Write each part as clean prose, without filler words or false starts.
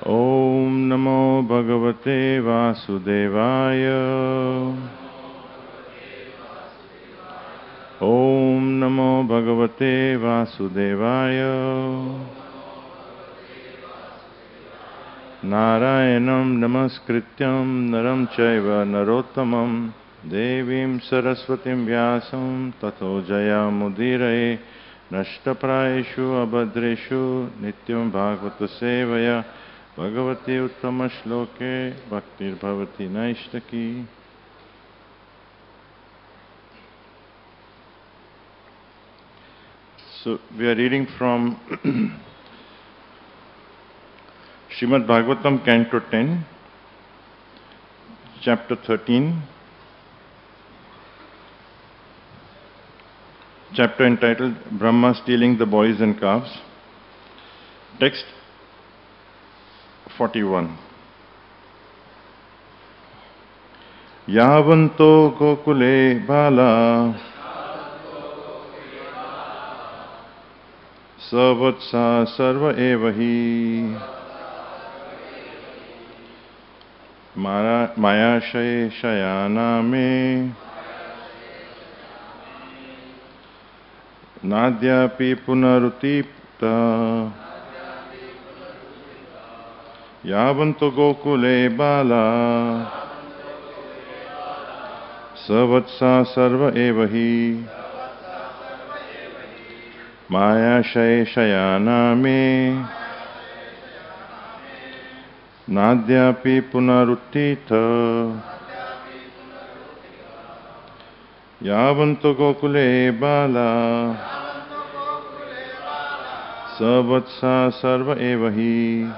Om Namo Bhagavate Vasudevaya. Om Namo Bhagavate Vasudevaya. Narayanam Namaskrityam Naram Chaiva Narottamam Devim Saraswatim Vyasam Tato Jaya Mudiraye Nashtaprayeshu Abhadreshu Nityam Bhagavata Sevaya Bhagavati Uttama Shloke Bhaktir Bhavati Naishtaki. So we are reading from Srimad Bhagavatam Canto 10, Chapter 13, chapter entitled Brahma Stealing the Boys and Calves. Text 41. Yavanto Gokule Bala Savatsa Sarva Evahi Maya Shaye Shayana Me Nadyapi Punarutipta Yavanto Gokule Bala Savatsa Sarva Evahi Maya Shaye Shayana Me Nadyapi Punaruttita Yavanto Gokule Bala Savatsa Sarva Evahi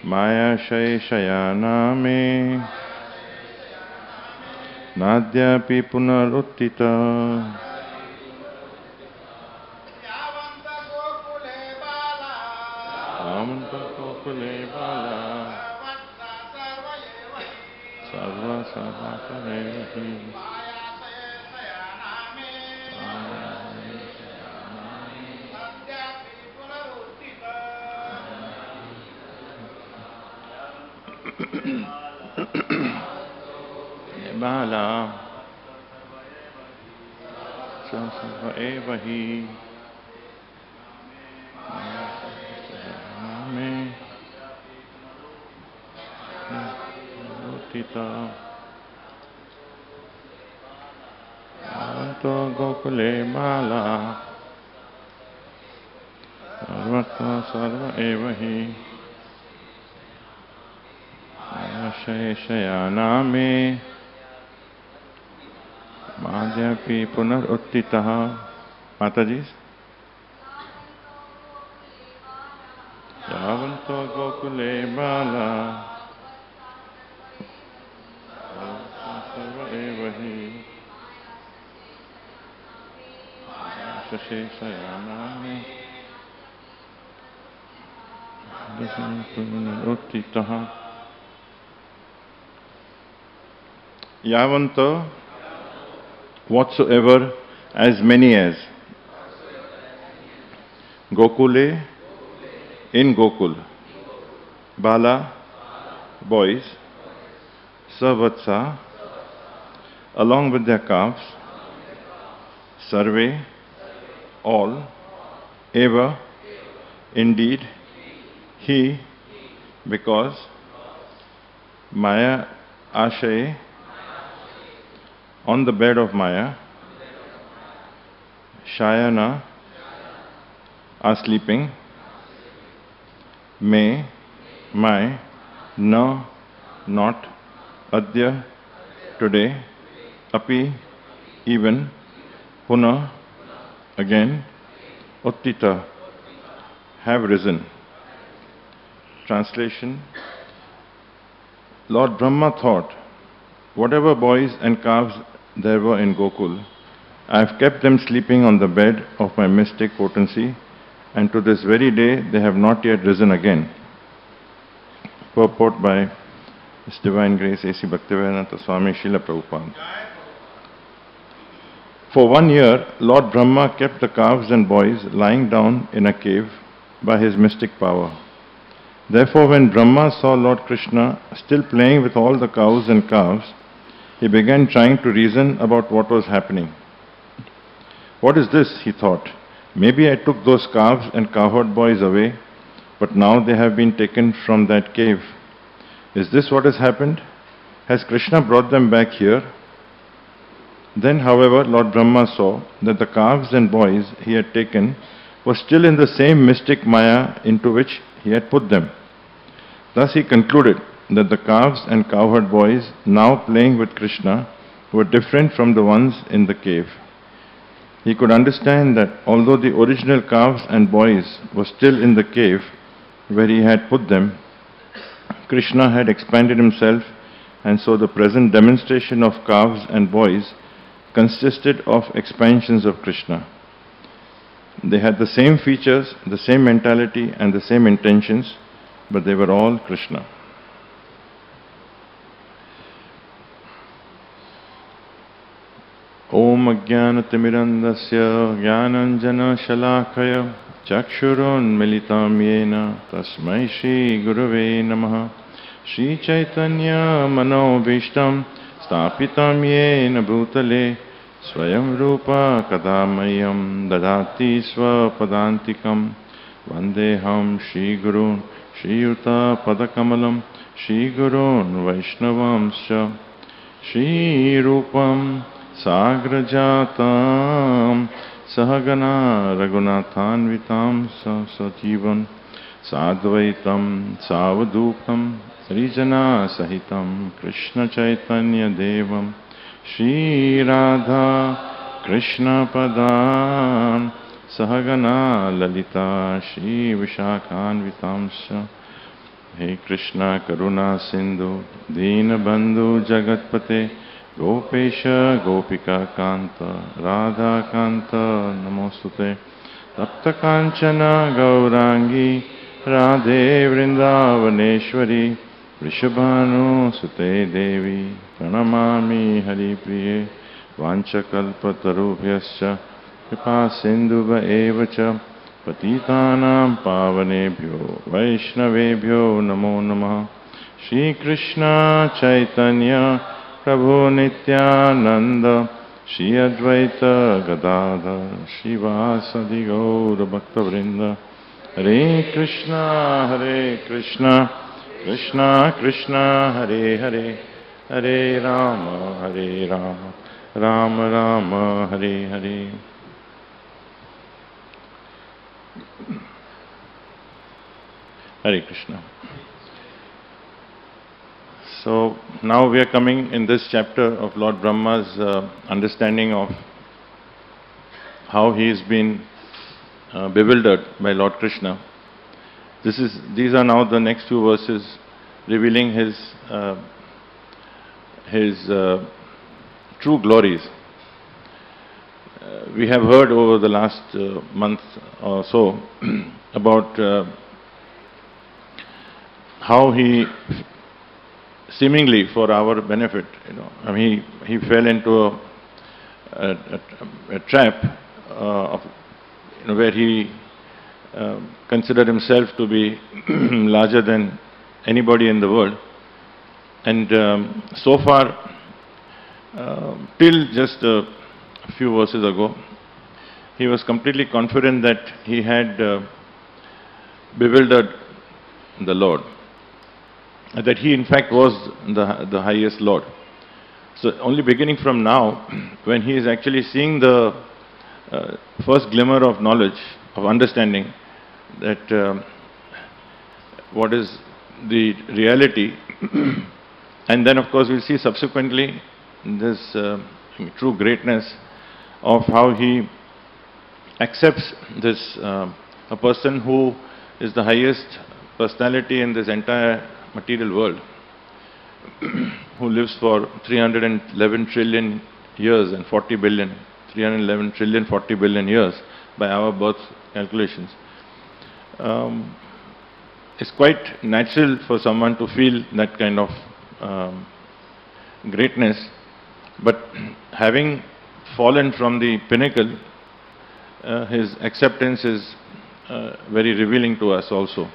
Maya Shaye Shayana Me Nadyapi Punaruttita Yavanto Gokule Bala Sarva Sarva Evahi Bala Sarva Evahi Yavanto Gokule Bala Sarvata Sarva Evahi Maya Shaye Shayana Me Madhyapi Punaruttitaha. Matajis. Yavanto Gokule Bala Sarva Evahi Shaye Shayana Me Madhyapi Punaruttitaha. Yavanto, whatsoever, as many as. Gokule, in Gokul. Bala, boys. Savatsa, along with their calves. Sarve, all. Eva, indeed. He, because. Maya Ashaye, on the bed of Maya. Shayana, are sleeping. Me, my. Na, not. Adya, today. Api, even. Puna, again. Uttita, have risen. Translation. Lord Brahma thought, whatever boys and calves there were in Gokul, I have kept them sleeping on the bed of my mystic potency, and to this very day they have not yet risen again. Purport by His Divine Grace A.C. Bhaktivedanta Swami Prabhupada. For 1 year, Lord Brahma kept the calves and boys lying down in a cave by his mystic power. Therefore, when Brahma saw Lord Krishna still playing with all the cows and calves, he began trying to reason about what was happening. What is this, he thought. Maybe I took those calves and cowherd boys away, but now they have been taken from that cave. Is this what has happened? Has Krishna brought them back here? Then, however, Lord Brahma saw that the calves and boys he had taken were still in the same mystic Maya into which he had put them. Thus he concluded that the calves and cowherd boys now playing with Krishna were different from the ones in the cave. He could understand that although the original calves and boys were still in the cave where he had put them, Krishna had expanded himself, and so the present demonstration of calves and boys consisted of expansions of Krishna. They had the same features, the same mentality and the same intentions, but they were all Krishna. Om Ajnanatimirandasya Jnananjana Shalakaya Chakshurun Militam Yena Tasmai Shri Gurave Namaha Shri Chaitanya Manobhishtam Stapitam Yena Bhutale Swayam Rupa Kadamayam Dadati Swapadantikam Vandeham Shri Gurun Shri Yuta Padakamalam Shri Gurun Vaishnavamscha Shri Rupam Sagrajatam Sahagana Raghunathanvitam Sajivan Sadvaitam Savadupam Rijana Sahitam Krishna Chaitanya Devam Shri Radha Krishna Padam Sahagana Lalita Shri Vishakhanvitamsha He Krishna Karuna Sindhu Dina Bandhu Jagatpate Gopesha Gopika Kanta Radha Kanta Namostute Tapta Kanchana Gaurangi Radhe Vrindavaneshwari Vrishabhanu Sute Devi Pranamami Hari Priye Vanchakalpatarubhyascha Kripa Sindhuva Evacha Patitanam Pavanebhyo Vaishnavebhyo Namo Namaha Shri Krishna Chaitanya Prabhu Nityananda Shri Advaita Gadadhar Shivasadi Gaura Bhakta Vrinda Hare Krishna Krishna Krishna Hare Hare Hare Rama Rama Rama Hare Hare. Hare Krishna. So now we are coming in this chapter of Lord Brahma's understanding of how he has been bewildered by Lord Krishna. These are now the next few verses revealing his true glories. We have heard over the last month or so about how he seemingly for our benefit, he fell into a trap of where he considered himself to be larger than anybody in the world, and so far till just a few verses ago he was completely confident that he had bewildered the Lord, that he in fact was the highest Lord. So only beginning from now, when he is actually seeing the first glimmer of knowledge, of understanding that what is the reality, and then of course we'll see subsequently this true greatness of how he accepts this a person who is the highest personality in this entire material world, who lives for 311 trillion years and 40 billion, 311 trillion 40 billion years by our birth calculations. It's quite natural for someone to feel that kind of greatness, but having fallen from the pinnacle, his acceptance is very revealing to us also.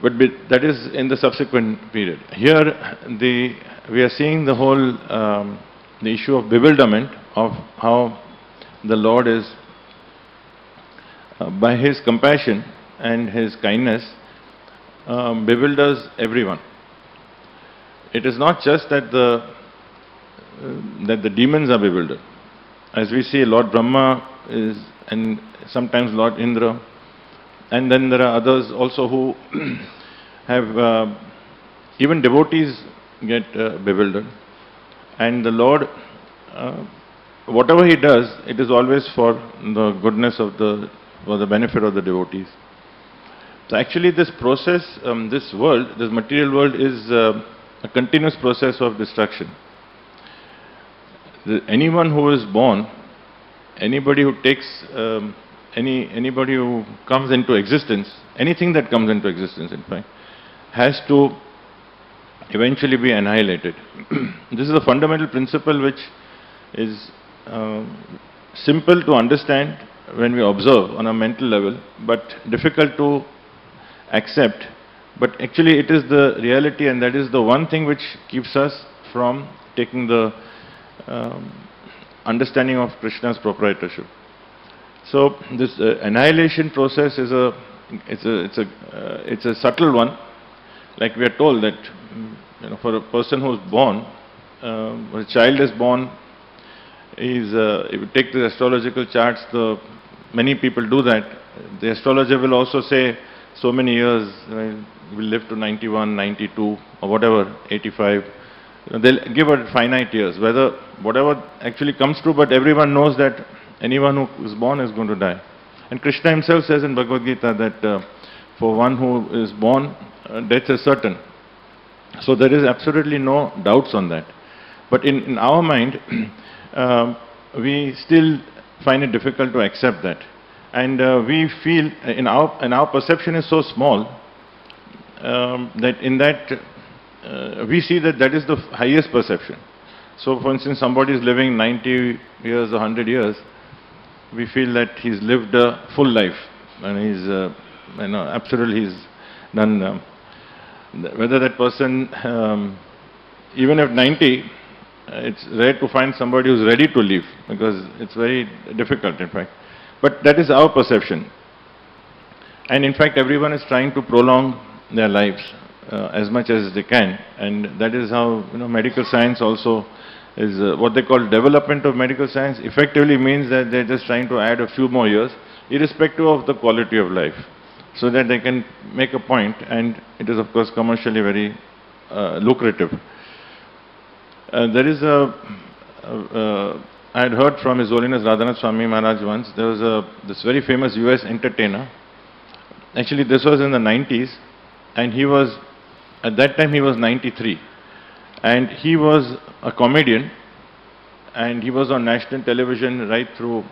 that is in the subsequent period. Here, we are seeing the whole, the issue of bewilderment of how the Lord is, by His compassion and His kindness, bewilders everyone. It is not just that the demons are bewildered. As we see, Lord Brahma is, and sometimes Lord Indra, and then there are others also who have, even devotees get bewildered. And the Lord, whatever He does, it is always for the goodness of for the benefit of the devotees. So actually this process, this world, this material world is a continuous process of destruction. Anyone who is born, anybody who takes, anybody who comes into existence, anything that comes into existence in fact, has to eventually be annihilated. This is a fundamental principle which is simple to understand when we observe on a mental level, but difficult to accept. But actually it is the reality, and that is the one thing which keeps us from taking the understanding of Krishna's proprietorship. So this annihilation process is it's a subtle one. Like we are told that for a person who is born, when a child is born, if you take the astrological charts, many people do that. The astrologer will also say so many years, will live to 91, 92 or whatever, 85. They'll give a finite years, whatever actually comes true, but everyone knows that anyone who is born is going to die. And Krishna himself says in Bhagavad Gita that for one who is born, death is certain. So there is absolutely no doubts on that. But in our mind, we still find it difficult to accept that. And we feel, in our perception is so small, that in that we see that is the highest perception. So for instance, somebody is living 90 years or 100 years, we feel that he's lived a full life, and he's, absolutely he's done, whether that person, even at 90, it's rare to find somebody who's ready to leave, because it's very difficult in fact. But that is our perception. And in fact, everyone is trying to prolong their lives as much as they can, and that is how medical science also is what they call development of medical science. Effectively means that they're just trying to add a few more years, irrespective of the quality of life, so that they can make a point, and it is of course commercially very lucrative. There is I had heard from His Holiness Radhanath Swami Maharaj once. There was this very famous US entertainer. Actually, this was in the 90s, and he was, at that time he was 93, and he was a comedian, and he was on national television right through,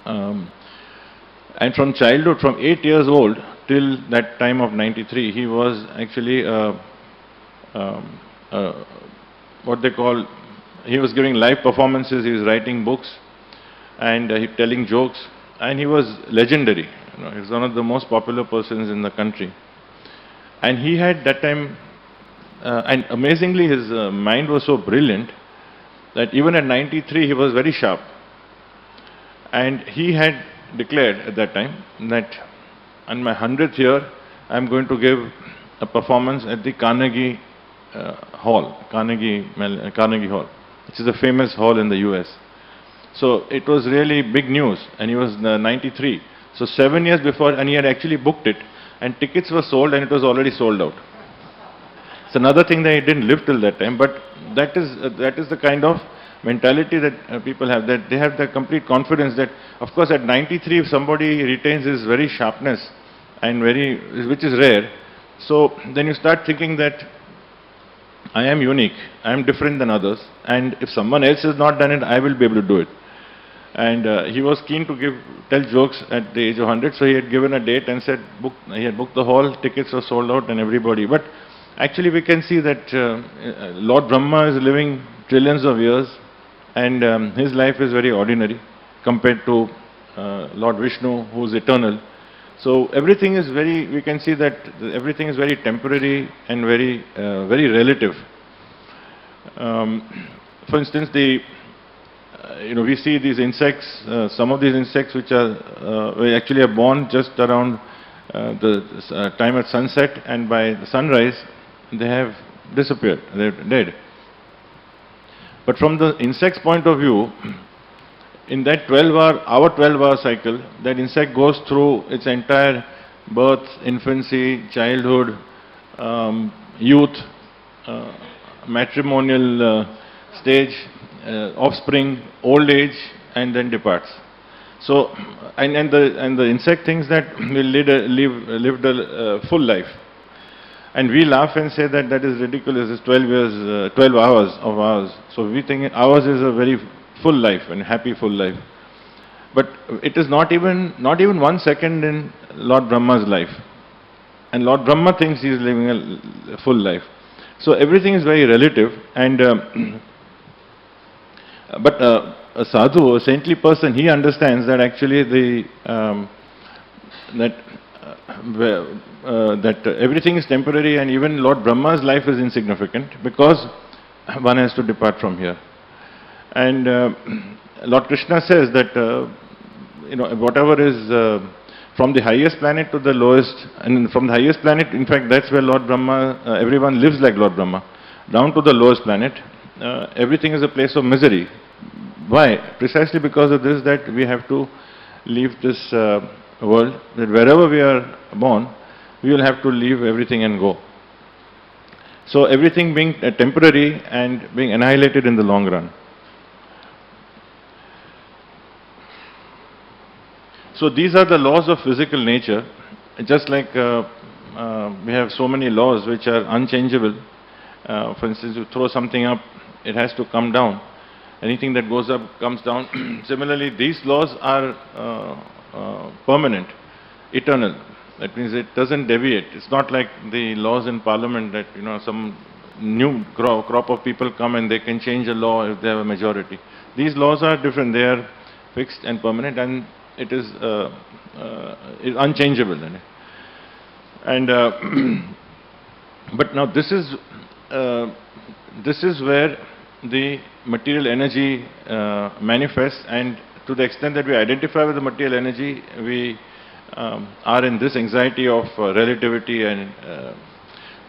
and from childhood, from 8 years old till that time of 93, he was actually what they call, he was giving live performances, he was writing books, and he telling jokes, and he was legendary. He was one of the most popular persons in the country. And he had that time, and amazingly his mind was so brilliant that even at 93 he was very sharp. And he had declared at that time that on my 100th year I am going to give a performance at the Carnegie Hall, Carnegie Hall, which is a famous hall in the US. So it was really big news, and he was 93. So 7 years before, and he had actually booked it, and tickets were sold, and it was already sold out. It's another thing that he didn't live till that time, but that is the kind of mentality that people have, that they have the complete confidence that, of course, at 93, if somebody retains his very sharpness, and which is rare, so then you start thinking that I am unique, I am different than others, and if someone else has not done it, I will be able to do it. And he was keen to tell jokes at the age of 100, so he had given a date and said, he had booked the hall, tickets were sold out and everybody. But actually we can see that Lord Brahma is living trillions of years, and his life is very ordinary compared to Lord Vishnu, who is eternal. So everything is we can see that everything is very temporary and very relative. For instance, we see these insects, some of these insects which actually are born just around the time at sunset, and by the sunrise they have disappeared, they're dead. But from the insect's point of view, in that our 12-hour cycle, that insect goes through its entire birth, infancy, childhood, youth, matrimonial stage, offspring, old age, and then departs. So, and the insect thinks that we lived a full life. And we laugh and say that that is ridiculous, it's 12 hours of ours. So we think ours is a very full life and happy full life. But it is not even 1 second in Lord Brahma's life. And Lord Brahma thinks he is living a full life. So everything is very relative. And but a sadhu, a saintly person, he understands that actually that everything is temporary, and even Lord Brahma's life is insignificant because one has to depart from here. And Lord Krishna says that whatever is from the highest planet to the lowest, and from the highest planet, in fact, that's where Lord Brahma, everyone lives like Lord Brahma, down to the lowest planet, everything is a place of misery. Why? Precisely because of this, that we have to leave this world, that wherever we are born, we will have to leave everything and go. So everything being temporary and being annihilated in the long run. So these are the laws of physical nature. Just like we have so many laws which are unchangeable. For instance, you throw something up, it has to come down. Anything that goes up comes down. Similarly, these laws are permanent, eternal. That means it doesn't deviate. It's not like the laws in Parliament that some new crop of people come and they can change a law if they have a majority. These laws are different. They are fixed and permanent, and it is unchangeable. And but now this is where the material energy manifests, and to the extent that we identify with the material energy, we are in this anxiety of relativity. And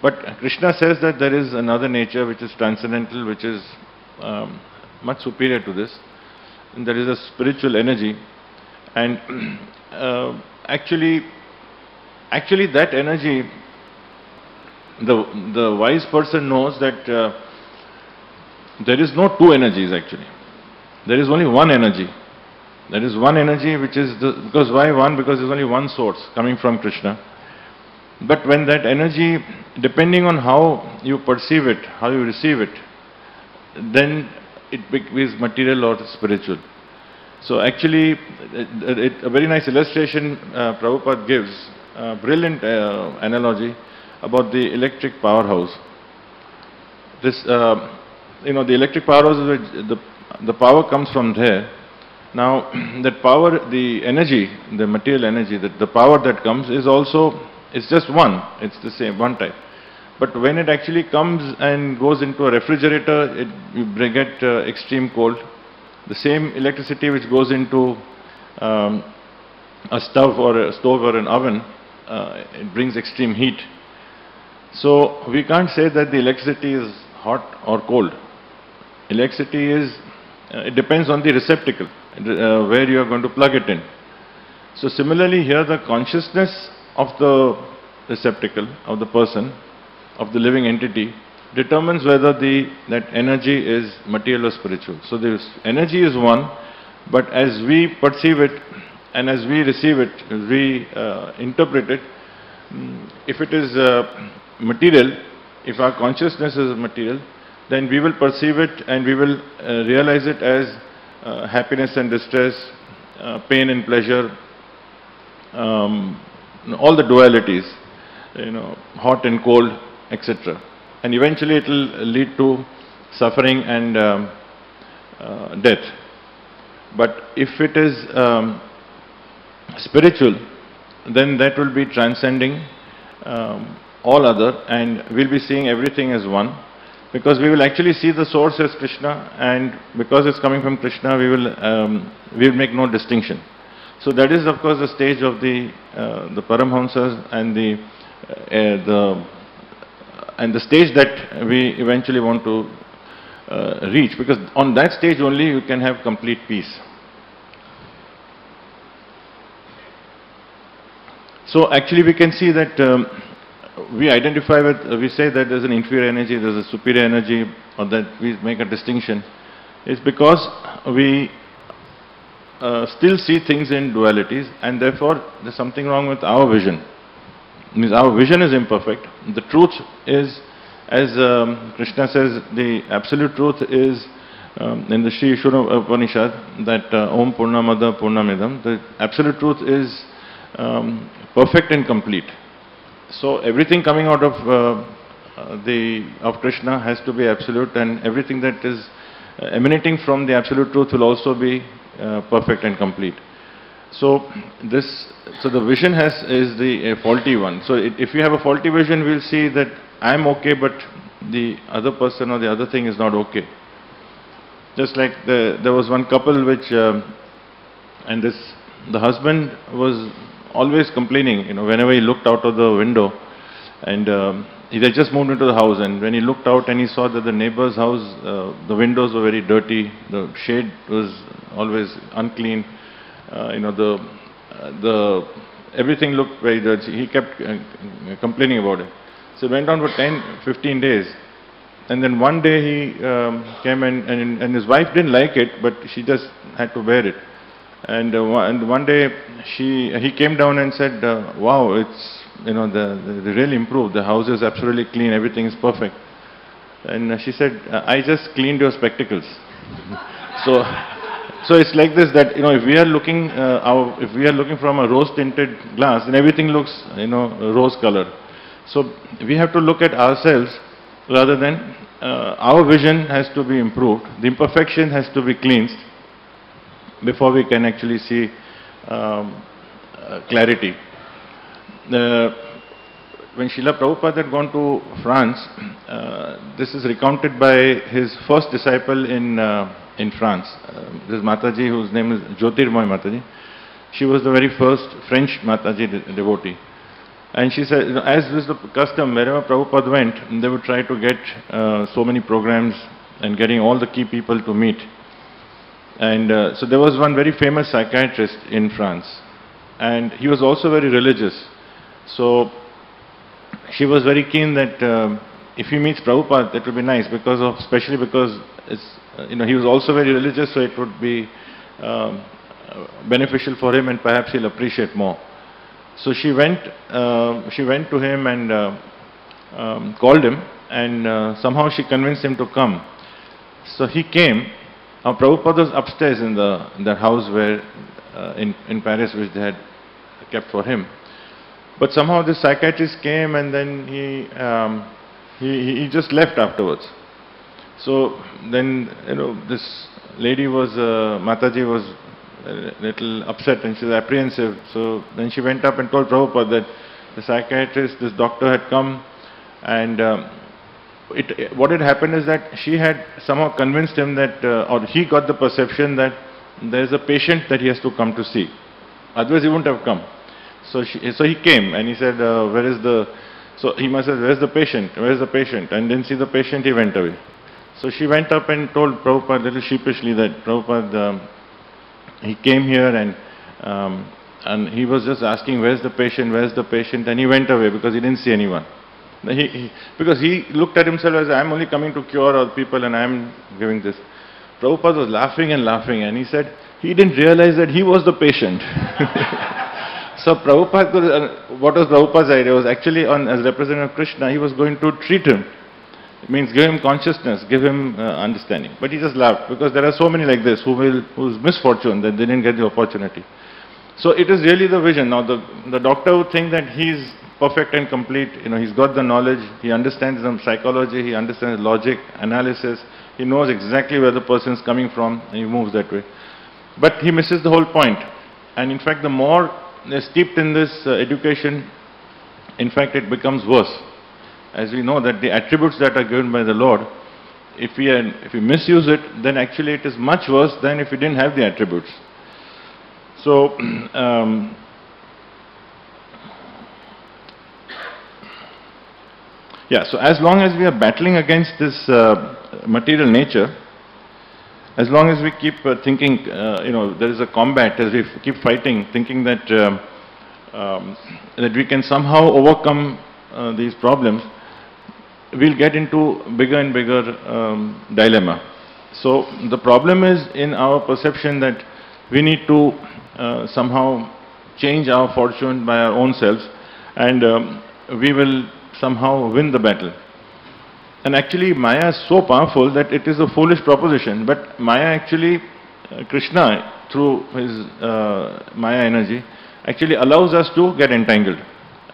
but Krishna says that there is another nature which is transcendental, which is much superior to this, and there is a spiritual energy. And actually that energy, the wise person knows that there is no two energies actually. There is only one energy. There is one energy which is because why one? Because there is only one source coming from Krishna. But when that energy, depending on how you perceive it, how you receive it, then it becomes material or spiritual. So actually, a very nice illustration Prabhupada gives, a brilliant analogy about the electric powerhouse. This, the electric powerhouse, the power comes from there. Now, that power, the energy, the material energy, the power that comes is also, it's just one. It's the same, one type. But when it actually comes and goes into a refrigerator, you get extreme cold. The same electricity which goes into a stove or an oven, it brings extreme heat. So we can't say that the electricity is hot or cold. Electricity is, it depends on the receptacle, where you are going to plug it in. So similarly here, the consciousness of the receptacle, of the person, of the living entity, determines whether that energy is material or spiritual. So this energy is one, but as we perceive it and as we receive it, we interpret it, if it is material, if our consciousness is material, then we will perceive it and we will realize it as happiness and distress, pain and pleasure, all the dualities, hot and cold, etc. And eventually it will lead to suffering and death. But if it is spiritual, then that will be transcending all other, and we'll be seeing everything as one, because we will actually see the source as Krishna, and because it's coming from Krishna, we will make no distinction. So that is, of course, the stage of the Paramhamsas and the stage that we eventually want to reach, because on that stage only you can have complete peace. So actually we can see that we identify with, we say that there's an inferior energy, there's a superior energy, or that we make a distinction. It's because we still see things in dualities, and therefore there's something wrong with our vision. It means our vision is imperfect. The truth is, as Krishna says, the absolute truth is in the Sri Ishvara Upanishad, that Om Purnamada Purnamidam, the absolute truth is perfect and complete. So everything coming out of Krishna has to be absolute, and everything that is emanating from the absolute truth will also be perfect and complete. So the vision is the faulty one. So if you have a faulty vision, we'll see that I'm okay, but the other person or the other thing is not okay. Just like there was one couple which, and the husband was always complaining, whenever he looked out of the window, and he had just moved into the house, and when he looked out and he saw that the neighbor's house, the windows were very dirty, the shade was always unclean, everything looked very dirty. He kept complaining about it. So it went on for 10-15 days, and then one day he came and his wife didn't like it, but she just had to bear it. And one day he came down and said, wow, it's, they really improved. The house is absolutely clean. Everything is perfect. And she said, I just cleaned your spectacles. So it's like this, that, if we are looking from a rose-tinted glass, then everything looks, rose color. So we have to look at ourselves rather than, our vision has to be improved. The imperfection has to be cleansed before we can actually see clarity. When Srila Prabhupada had gone to France, this is recounted by his first disciple in France. This Mataji, whose name is Jyotirmoy Mataji. She was the very first French Mataji devotee. And she said, as was the custom, wherever Prabhupada went, they would try to get so many programs and getting all the key people to meet. And so there was one very famous psychiatrist in France, and he was also very religious. So she was very keen that if he meets Prabhupada, that would be nice, especially because it's, he was also very religious, so it would be beneficial for him, and perhaps he'll appreciate more. So she went to him and called him, and somehow she convinced him to come. So he came. Now Prabhupada was upstairs in the house where in Paris, which they had kept for him. But somehow this psychiatrist came, and then he just left afterwards. So then this lady was Mataji was a little upset, and she was apprehensive. So then she went up and told Prabhupada that the psychiatrist, this doctor, had come, and what had happened is that she had somehow convinced him that, or he got the perception that there is a patient that he has to come to see. Otherwise he wouldn't have come. So he came, and he said, where is the, so he must have said, where is the patient, where is the patient? And didn't see the patient, he went away. So she went up and told Prabhupada a little sheepishly that Prabhupada, he came here and he was just asking, where's the patient, and he went away because he didn't see anyone. Because he looked at himself as, I'm only coming to cure all people and I'm giving this. Prabhupada was laughing and laughing, and he said he didn't realize that he was the patient. So Prabhupada, what was Prabhupada's idea was actually, as representative of Krishna, he was going to treat him. It means give him consciousness, give him understanding. But he just laughed, because there are so many like this whose misfortune that they didn't get the opportunity. So it is really the vision. Now the doctor would think that he's perfect and complete, he's got the knowledge, he understands the psychology, he understands logic, analysis, he knows exactly where the person is coming from, and he moves that way. But he misses the whole point. And in fact, the more they're steeped in this education, in fact it becomes worse. As we know that the attributes that are given by the Lord, if we misuse it, then actually it is much worse than if we didn't have the attributes. So, so as long as we are battling against this material nature, as long as we keep thinking, there is a combat, as we keep fighting, thinking that that we can somehow overcome these problems, we'll get into bigger and bigger dilemma. So the problem is in our perception that we need to somehow change our fortune by our own selves, and we will somehow win the battle. And actually Maya is so powerful that it is a foolish proposition, but Maya actually, Krishna through his Maya energy actually allows us to get entangled.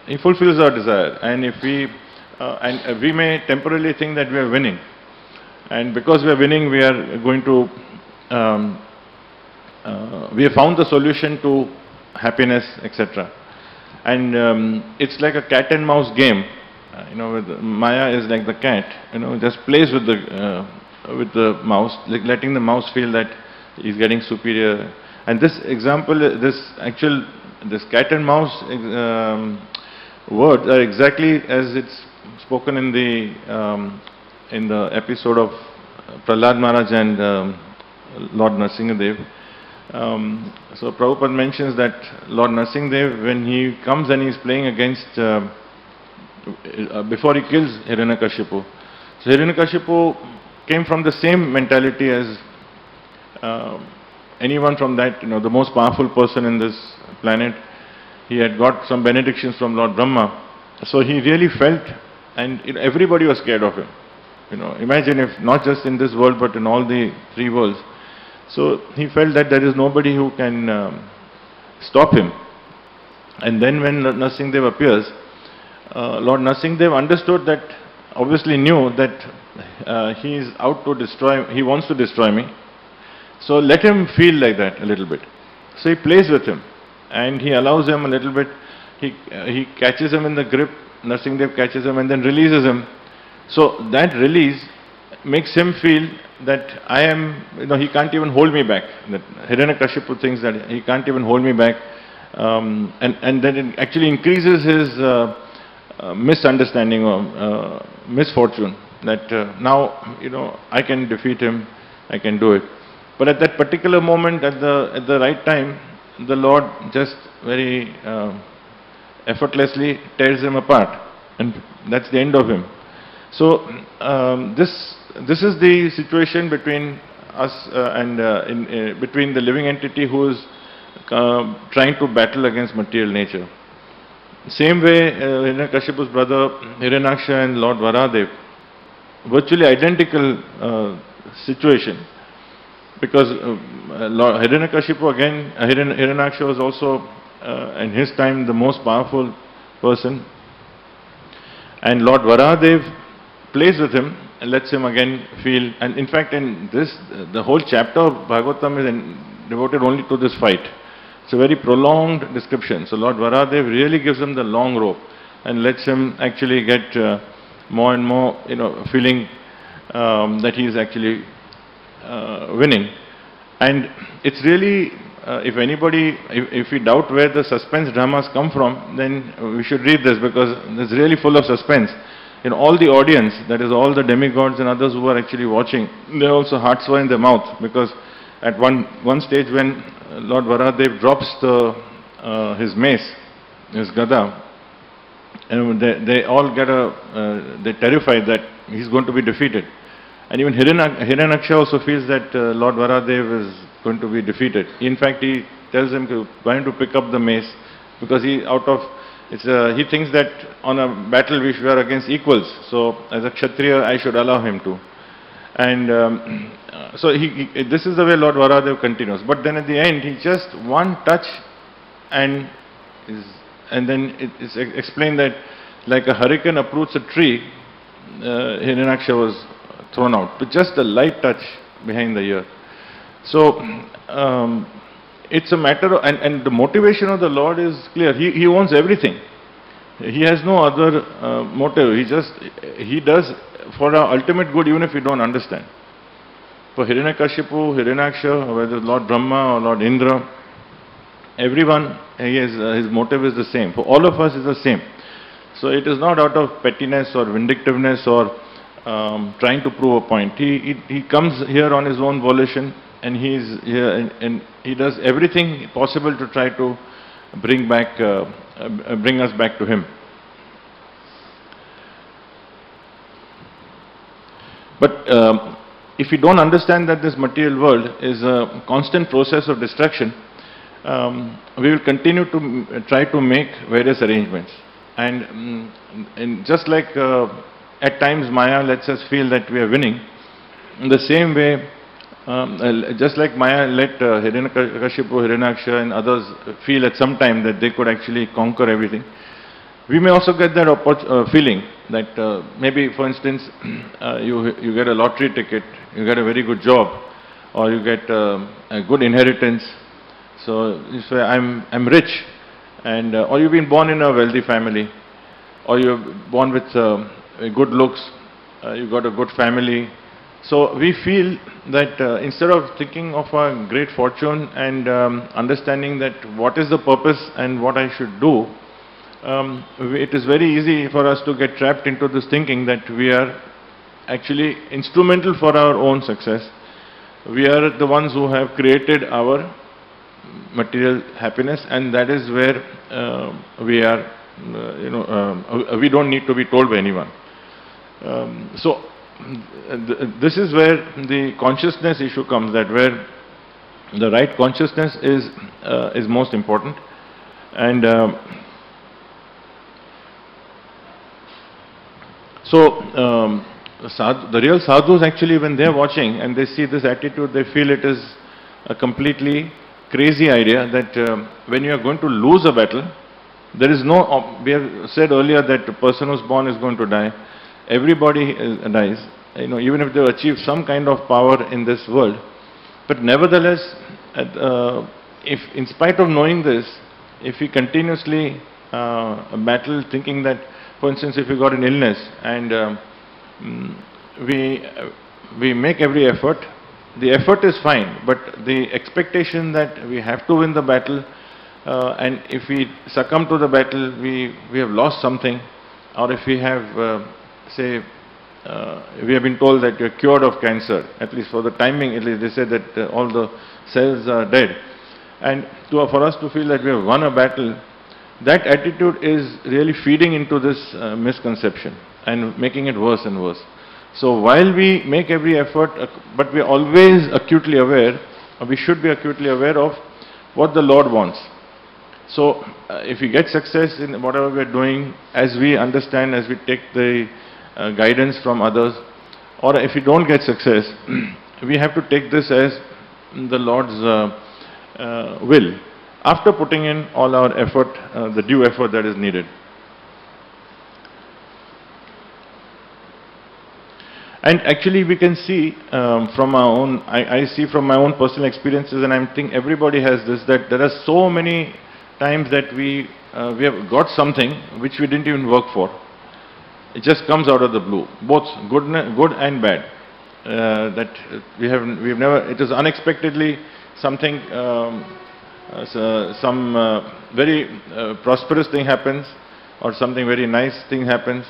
He fulfills our desire, and if we may temporarily think that we are winning, and because we are winning we are going to we have found the solution to happiness, etc. And it's like a cat and mouse game. Maya is like the cat, just plays with the mouse, like letting the mouse feel that he's getting superior. And this example, this cat and mouse words are exactly as it's spoken in the episode of Prahlad Maharaj and Lord Nrsimhadev. So Prabhupada mentions that Lord Nrsimhadev, when he comes and he's playing against, before he kills Hiranyakashipu. So Hiranyakashipu came from the same mentality as anyone from that, the most powerful person in this planet. He had got some benedictions from Lord Brahma. So he really felt, and everybody was scared of him. Imagine if not just in this world but in all the three worlds. So he felt that there is nobody who can stop him. And then when Nrsimhadev appears, Lord Nrsimhadev understood that, obviously knew that he is out to destroy, he wants to destroy me. So let him feel like that a little bit. So he plays with him and he allows him a little bit. He catches him in the grip, Nrsimhadev catches him and then releases him. So that release makes him feel that I am, he can't even hold me back. That Hiranyakashipu thinks that he can't even hold me back. And then it actually increases his misunderstanding or misfortune, that now, I can defeat him, I can do it. But at that particular moment, at the right time, the Lord just very effortlessly tears him apart, and that's the end of him. So this is the situation between us and between the living entity who is trying to battle against material nature. Same way, Hiranyakashipu's brother Hiranyaksha and Lord Varadev, virtually identical situation, because Lord Hiranyakashipu again, Hiranyaksha was also in his time the most powerful person, and Lord Varadev plays with him and lets him again feel. And in fact, in this, the whole chapter of Bhagavatam is devoted only to this fight. It's a very prolonged description. So Lord Varadev really gives him the long rope and lets him actually get more and more, feeling that he is actually winning. And it's really, if anybody, if we doubt where the suspense dramas come from, then we should read this, because it's really full of suspense. All the audience, that is all the demigods and others who are actually watching, their also hearts were in their mouth, because at one stage when Lord Varadev drops his mace, his gada, and they all get they're terrified that he's going to be defeated. And even Hiranyaksha also feels that Lord Varadev is going to be defeated. In fact, he tells him to try to pick up the mace, because he thinks that on a battle we are against equals. So as a Kshatriya, I should allow him to. And so this is the way Lord Varadev continues. But then at the end, he just one touch, and then it's explained that like a hurricane uproots a tree, Hiranyaksha was thrown out with just a light touch behind the ear. So it's a matter of, and the motivation of the Lord is clear. He owns everything. He has no other motive. He does for our ultimate good, even if we don't understand. For Hiranyakashipu, Hiranyaksha, whether Lord Brahma or Lord Indra, everyone, his motive is the same. For all of us is the same. So it is not out of pettiness or vindictiveness or trying to prove a point. He comes here on his own volition, and he is here, and he does everything possible to try to bring us back to him. But if we don't understand that this material world is a constant process of destruction, we will continue to try to make various arrangements. And just like at times Maya lets us feel that we are winning, in the same way, just like Maya let Hiranyakashipu, Hiranyaksha and others feel at some time that they could actually conquer everything, we may also get that feeling that maybe, for instance, you get a lottery ticket, you get a very good job, or you get a good inheritance. So you say, I'm rich, and or you've been born in a wealthy family, or you're born with good looks, you got a good family. So we feel that instead of thinking of a great fortune and understanding that what is the purpose and what I should do, it is very easy for us to get trapped into this thinking that we are actually instrumental for our own success. We are the ones who have created our material happiness, and that is where we are, we don't need to be told by anyone. So this is where the consciousness issue comes, that where the right consciousness is most important. And so the real sadhus, actually, when they are watching and they see this attitude, they feel it is a completely crazy idea that when you are going to lose a battle, there is no, we have said earlier that the person who's born is going to die. Everybody dies, even if they achieve some kind of power in this world. But nevertheless, if in spite of knowing this, if we continuously battle thinking that, for instance, if we got an illness and we make every effort, the effort is fine, but the expectation that we have to win the battle, and if we succumb to the battle, we have lost something, or if we have, we have been told that you're cured of cancer, at least for the timing, at least they said that all the cells are dead, and for us to feel that we have won a battle, that attitude is really feeding into this misconception and making it worse and worse. So while we make every effort, but we are always acutely aware, or we should be acutely aware of what the Lord wants. So if we get success in whatever we are doing, as we understand, as we take the guidance from others, or if we don't get success, we have to take this as the Lord's will, after putting in all our effort, the due effort that is needed. And actually we can see from our own, I see from my own personal experiences, and I think everybody has this, that there are so many times that we have got something which we didn't even work for. It just comes out of the blue, both good and bad. That we've never, it is unexpectedly something, some very prosperous thing happens, or something very nice thing happens.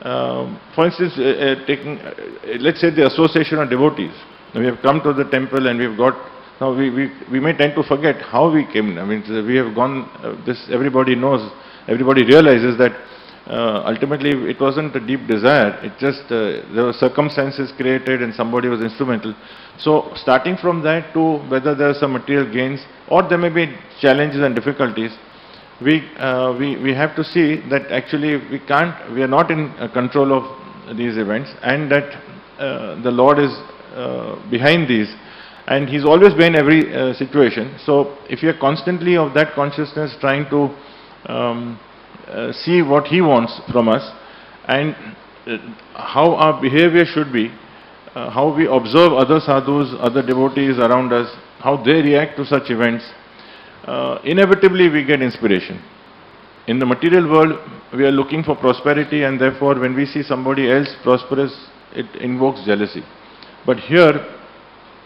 For instance, let's say the association of devotees. We have come to the temple and we've got, now we may tend to forget how we came. I mean, we have gone, this everybody knows, everybody realizes that ultimately it wasn't a deep desire, it just, there were circumstances created and somebody was instrumental. So starting from that to whether there are some material gains or there may be challenges and difficulties, we have to see that actually we are not in control of these events, and that the Lord is behind these, and He's always been in every situation. So if you are constantly of that consciousness, trying to see what He wants from us, and how our behavior should be, how we observe other sadhus, other devotees around us, how they react to such events, inevitably we get inspiration. In the material world, we are looking for prosperity, and therefore when we see somebody else prosperous, it invokes jealousy. But here,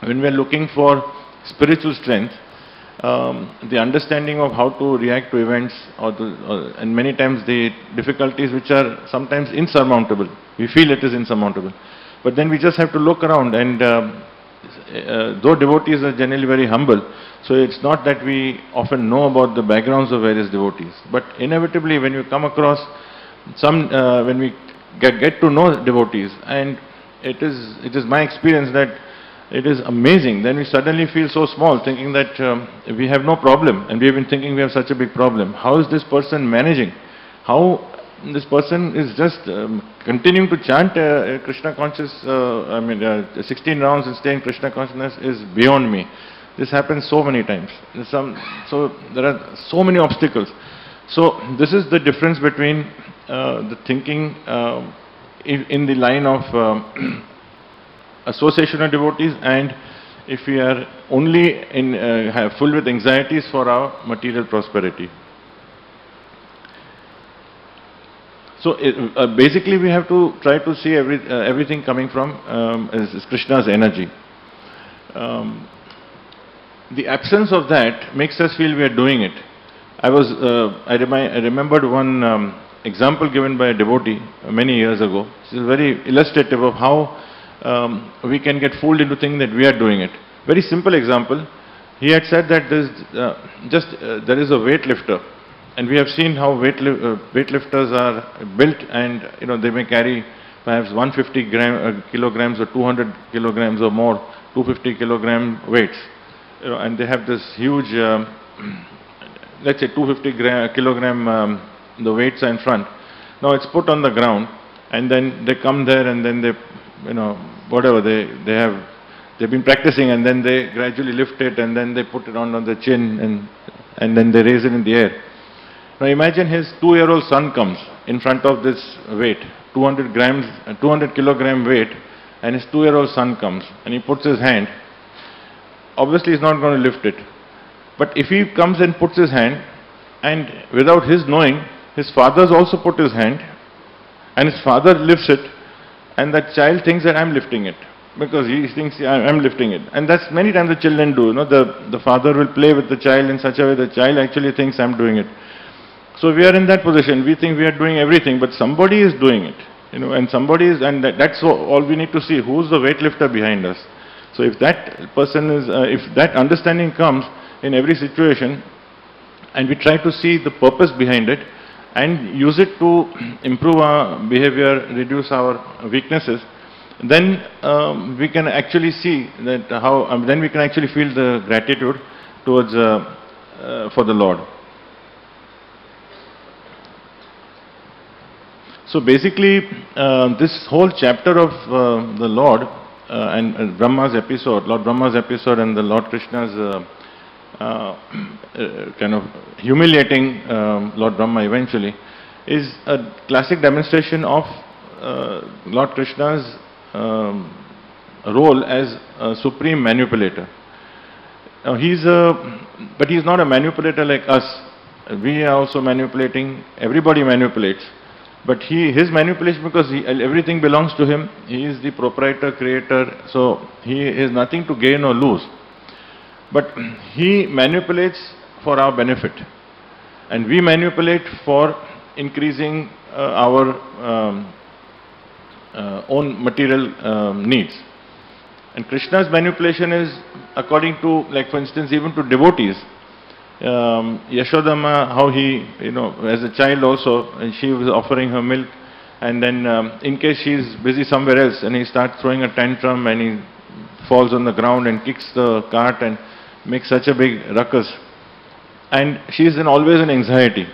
when we are looking for spiritual strength, the understanding of how to react to events, and many times the difficulties which are sometimes insurmountable, we feel it is insurmountable. But then we just have to look around, and though devotees are generally very humble, so it's not that we often know about the backgrounds of various devotees. But inevitably when you come across when we get to know devotees, and it is my experience that it is amazing. Then we suddenly feel so small, thinking that we have no problem, and we have been thinking we have such a big problem. How is this person managing? How this person is just continuing to chant Krishna conscious, 16 rounds and stay in Krishna consciousness is beyond me. This happens so many times. So there are so many obstacles. So this is the difference between the thinking in the line of association of devotees, and if we are only full with anxieties for our material prosperity. So basically we have to try to see everything coming from is Krishna's energy. The absence of that makes us feel we are doing it. I remembered one example given by a devotee many years ago. This is very illustrative of how we can get fooled into thinking that we are doing it. Very simple example. He had said that there is a weightlifter, and we have seen how weightlifters are built, and they may carry perhaps 150 kilograms or 200 kilograms or more, 250 kilogram weights, and they have this huge, let's say 250 kilogram, the weights are in front. Now it's put on the ground, and then they come there, and then they, whatever they've been practicing, and then they gradually lift it, and then they put it on the chin, and then they raise it in the air. Now imagine his 2-year-old son comes in front of this weight, 200 kilogram weight, and his 2-year-old son comes, and he puts his hand. Obviously he's not going to lift it. But if he comes and puts his hand, and without his knowing, his father's also put his hand, and his father lifts it, and that child thinks that I'm lifting it, because he thinks I'm lifting it. And that's many times the children do. The father will play with the child in such a way the child actually thinks I'm doing it. So we are in that position. We think we are doing everything, but somebody is doing it, and somebody is, and that's all we need to see. Who's the weightlifter behind us? So if that person is, if that understanding comes in every situation, and we try to see the purpose behind it, and use it to improve our behavior, reduce our weaknesses, then we can actually see that then we can actually feel the gratitude towards for the Lord. So basically, this whole chapter of the Lord and Brahma's episode, Lord Brahma's episode, and the Lord Krishna's kind of humiliating Lord Brahma eventually, is a classic demonstration of Lord Krishna's role as a supreme manipulator. Now but he's not a manipulator like us. We are also manipulating. Everybody manipulates. But his manipulation, because everything belongs to him. He is the proprietor, creator, so he has nothing to gain or lose. But he manipulates for our benefit, and we manipulate for increasing our own material needs. And Krishna's manipulation is according to, like for instance, even to devotees. Yashodama, how he, as a child also, and she was offering her milk, and then in case she is busy somewhere else, and he starts throwing a tantrum, and he falls on the ground and kicks the cart and makes such a big ruckus, and she is always in anxiety.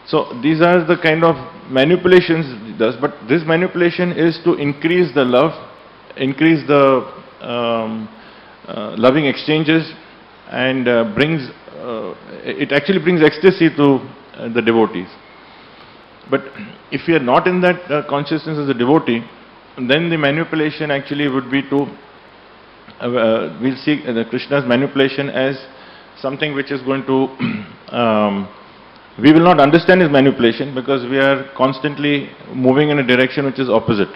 So these are the kind of manipulations he does, but this manipulation is to increase the love, increase the loving exchanges, and it actually brings ecstasy to the devotees. But if we are not in that consciousness as a devotee, then the manipulation actually would be to we'll see Krishna's manipulation as something which is going to, we will not understand is manipulation, because we are constantly moving in a direction which is opposite.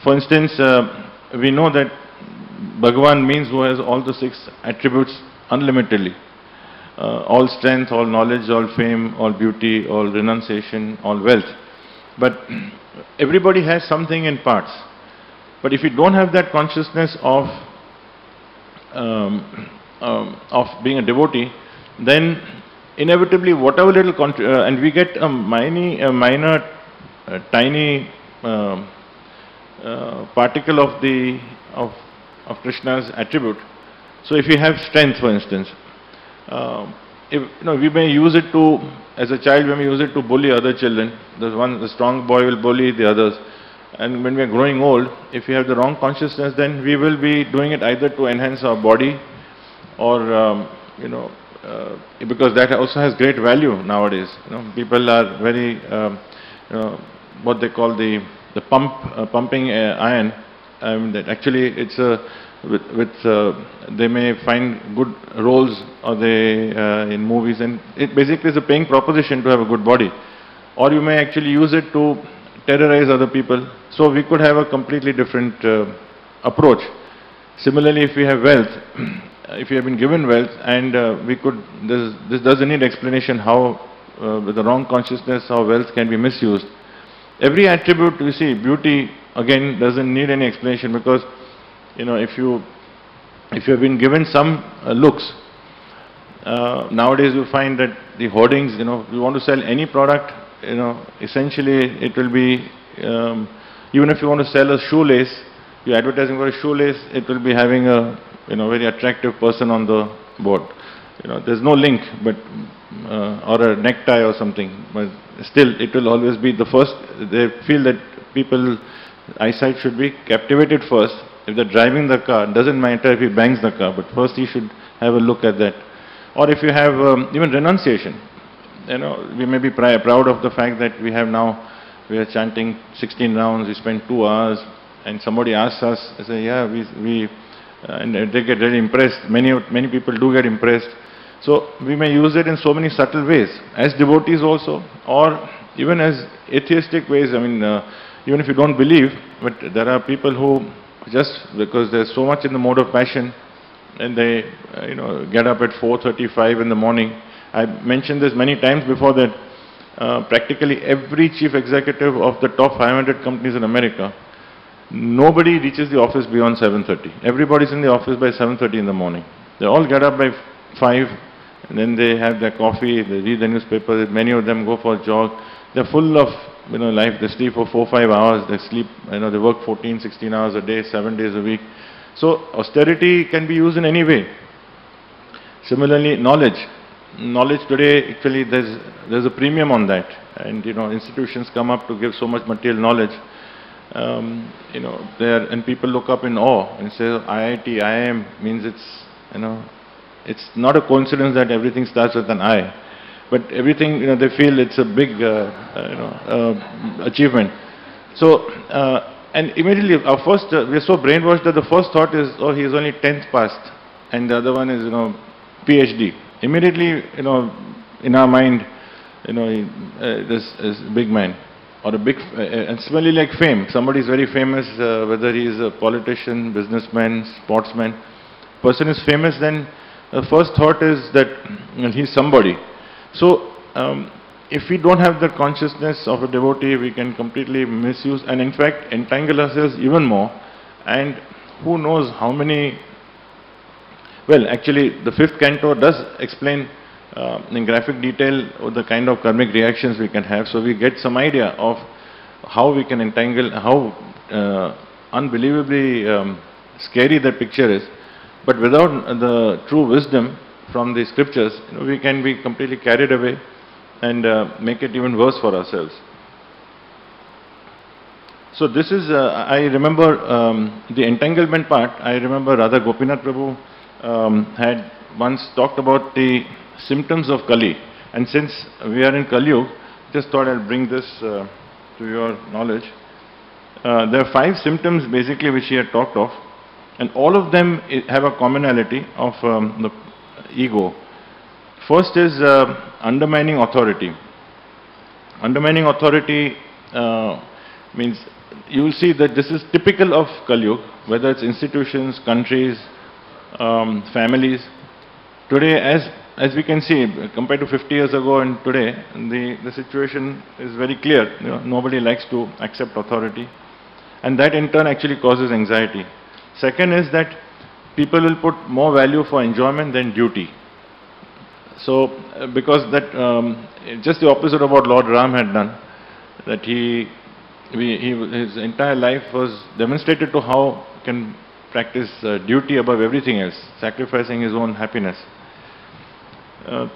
For instance, we know that Bhagavan means who has all the 6 attributes unlimitedly. All strength, all knowledge, all fame, all beauty, all renunciation, all wealth. But everybody has something in parts. But if you don't have that consciousness of being a devotee, then inevitably whatever little and we get a minor tiny particle of Krishna's attribute. So if you have strength, for instance, we may use it to, as a child, we may use it to bully other children. The strong boy will bully the others. And when we are growing old, if we have the wrong consciousness, then we will be doing it either to enhance our body, or because that also has great value nowadays. People are very, what they call the pumping iron. That actually it's they may find good roles, or they in movies, and it basically is a paying proposition to have a good body. Or you may actually use it to terrorize other people. So we could have a completely different approach. Similarly, if we have wealth, if we have been given wealth, and this doesn't need explanation how, with the wrong consciousness, how wealth can be misused. Every attribute, you see, beauty again doesn't need any explanation, because if you have been given some looks, nowadays you find that the hoardings, you want to sell any product, essentially it will be, even if you want to sell a shoelace, you're advertising for a shoelace, it will be having a very attractive person on the board. There's no link, but or a necktie or something, but still it will always be the first. They feel that people's eyesight should be captivated first. If they're driving the car, it doesn't matter if he bangs the car, but first he should have a look at that. Or if you have even renunciation, we may be proud of the fact that we are chanting 16 rounds, we spend 2 hours, and somebody asks us, I say, yeah, and they get very impressed. Many people do get impressed. So we may use it in so many subtle ways, as devotees also, or even as atheistic ways. Even if you don't believe, but there are people who just because there's so much in the mode of passion, and they get up at 4:35 in the morning. I mentioned this many times before that practically every chief executive of the top 500 companies in America, nobody reaches the office beyond 7:30. Everybody's in the office by 7:30 in the morning. They all get up by 5, and then they have their coffee, they read the newspaper. Many of them go for a jog. They're full of life. They sleep for 4-5 hours. They sleep, they work 14-16 hours a day, 7 days a week. So austerity can be used in any way. Similarly, knowledge today, actually there's a premium on that, and institutions come up to give so much material knowledge. And people look up in awe and say, IIT, IIM means it's not a coincidence that everything starts with an I, but everything, they feel it's a big, achievement. So, and immediately we are so brainwashed that the first thought is, oh, he is only 10th passed, and the other one is, PhD. Immediately, in our mind, this is a big man. Or a big, and similarly like fame. Somebody is very famous, whether he is a politician, businessman, sportsman. Person is famous, then the first thought is that he's somebody. So, if we don't have the consciousness of a devotee, we can completely misuse and in fact entangle ourselves even more. And who knows how many, well actually the 5th canto does explain in graphic detail the kind of karmic reactions we can have, so we get some idea of how we can entangle, how unbelievably scary that picture is. But without the true wisdom from the scriptures, we can be completely carried away and make it even worse for ourselves. So this is, I remember the entanglement part. I remember Radha Gopinath Prabhu had once talked about the symptoms of Kali, and since we are in Kali Yuga, just thought I'll bring this to your knowledge. There are 5 symptoms basically which he had talked of, and all of them have a commonality of ego. First is undermining authority. Undermining authority means you will see that this is typical of Kali Yuga, whether it's institutions, countries, families. Today, as we can see, compared to 50 years ago and today, the situation is very clear. You know, nobody likes to accept authority, and that in turn actually causes anxiety. Second is that people will put more value for enjoyment than duty. So, because that just the opposite of what Lord Ram had done, that his entire life was demonstrated to how he can practice duty above everything else, sacrificing his own happiness.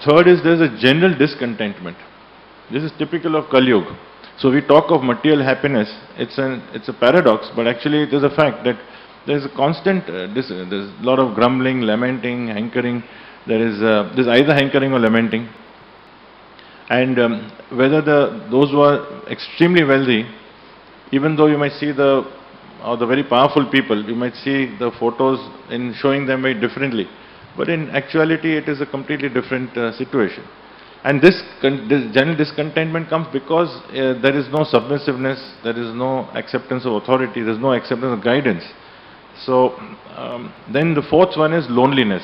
Third is there's a general discontentment. This is typical of Kali Yuga. So we talk of material happiness. It's a paradox, but actually it is a fact that there's a constant there's a lot of grumbling, lamenting, hankering. There's either hankering or lamenting. And whether those who are extremely wealthy, even though you might see the very powerful people, you might see the photos in showing them very differently. But in actuality, it is a completely different situation. And this general discontentment comes because there is no submissiveness, there is no acceptance of authority, there is no acceptance of guidance. So then the fourth one is loneliness.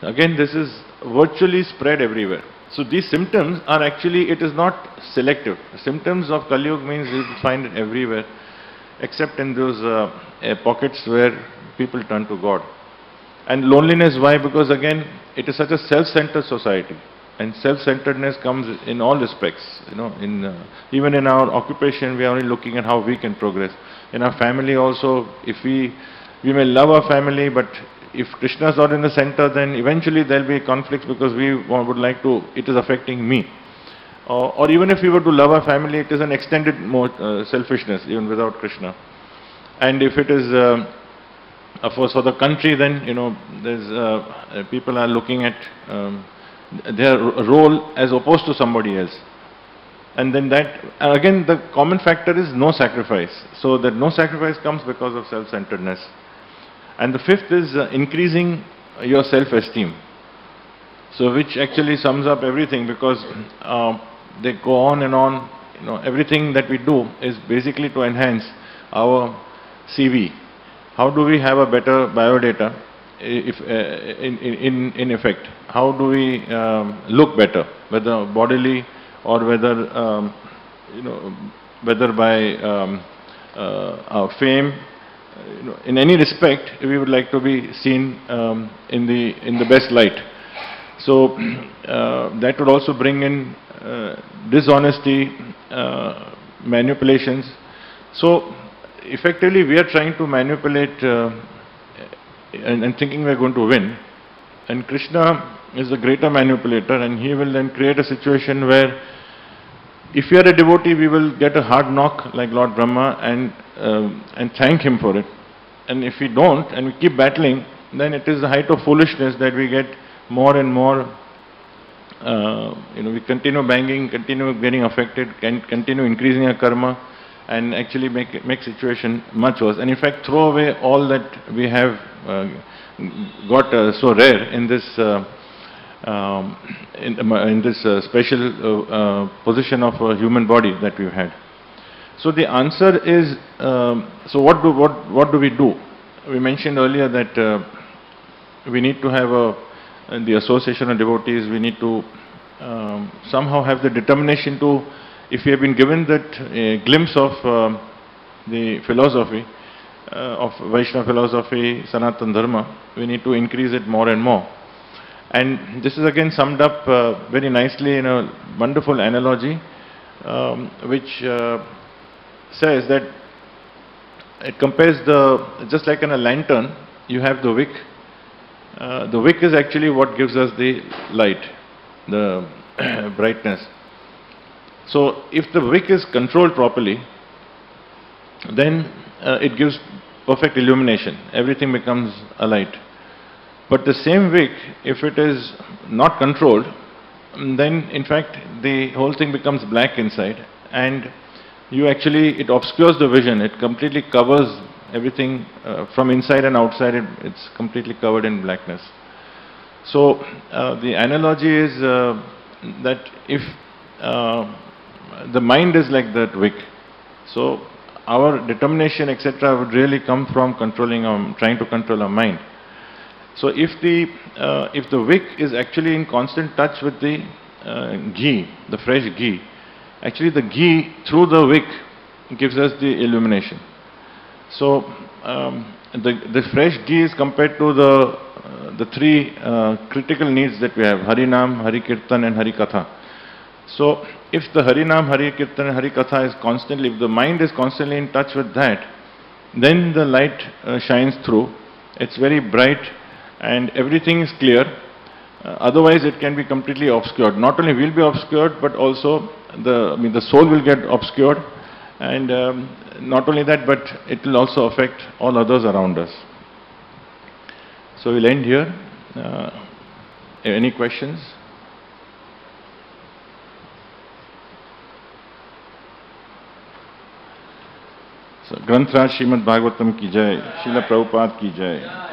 Again, this is virtually spread everywhere. So these symptoms are actually, it is not selective. The symptoms of Kali Yuga means you find it everywhere, except in those pockets where people turn to God. And loneliness, why? Because again, it is such a self-centered society. And self-centeredness comes in all respects. You know, even in our occupation, we are only looking at how we can progress. In our family also, if we may love our family, but if Krishna is not in the center, then eventually there will be conflicts because we would like to, it is affecting me. Or even if we were to love our family, it is an extended more selfishness, even without Krishna. And if it is, of course, for the country, then, you know, there's, people are looking at their role as opposed to somebody else. And then that, again, the common factor is no sacrifice. So that no sacrifice comes because of self-centeredness. And the fifth is increasing your self-esteem. So which actually sums up everything, because they go on and on. You know, everything that we do is basically to enhance our CV. How do we have a better biodata? If in effect, how do we look better, whether bodily or whether you know, whether by our fame? You know, in any respect, we would like to be seen in the best light. So that would also bring in dishonesty, manipulations. So effectively, we are trying to manipulate and thinking we are going to win. And Krishna is the greater manipulator, and he will then create a situation where, if you are a devotee, we will get a hard knock like Lord Brahma and thank him for it. And if we don't, and we keep battling, then it is the height of foolishness that we get more and more, you know, we continue banging, continue getting affected, can continue increasing our karma, and actually make situation much worse. And in fact, throw away all that we have got so rare in this in this special position of a human body that we've had. So the answer is, so what do we do? We mentioned earlier that we need to have the association of devotees. We need to somehow have the determination to, if we have been given that glimpse of the philosophy of Vaishnava philosophy, Sanatana Dharma, we need to increase it more and more. And this is again summed up very nicely in a wonderful analogy, which says that it compares just like in a lantern, you have the wick. The wick is actually what gives us the light, the brightness. So if the wick is controlled properly, then it gives perfect illumination. Everything becomes a light. But the same wick, if it is not controlled, then in fact the whole thing becomes black inside, and it obscures the vision. It completely covers everything from inside and outside. It's completely covered in blackness. So the analogy is that if the mind is like that wick, so our determination, etc., would really come from trying to control our mind. So if the wick is actually in constant touch with the ghee, the fresh ghee, actually the ghee through the wick gives us the illumination. So the fresh ghee is compared to the three critical needs that we have: Harinam, Hari Kirtan and Hari Katha. So if the Harinam, Hari Kirtan and Hari Katha is constantly, if the mind is constantly in touch with that, then the light shines through. It's very bright and everything is clear. Otherwise it can be completely obscured. Not only will be obscured, but also the soul will get obscured, and not only that, but it will also affect all others around us. So we'll end here. Any questions? So Granth Raj Srimad Bhagavatam ki jai, Srila Prabhupada ki jai.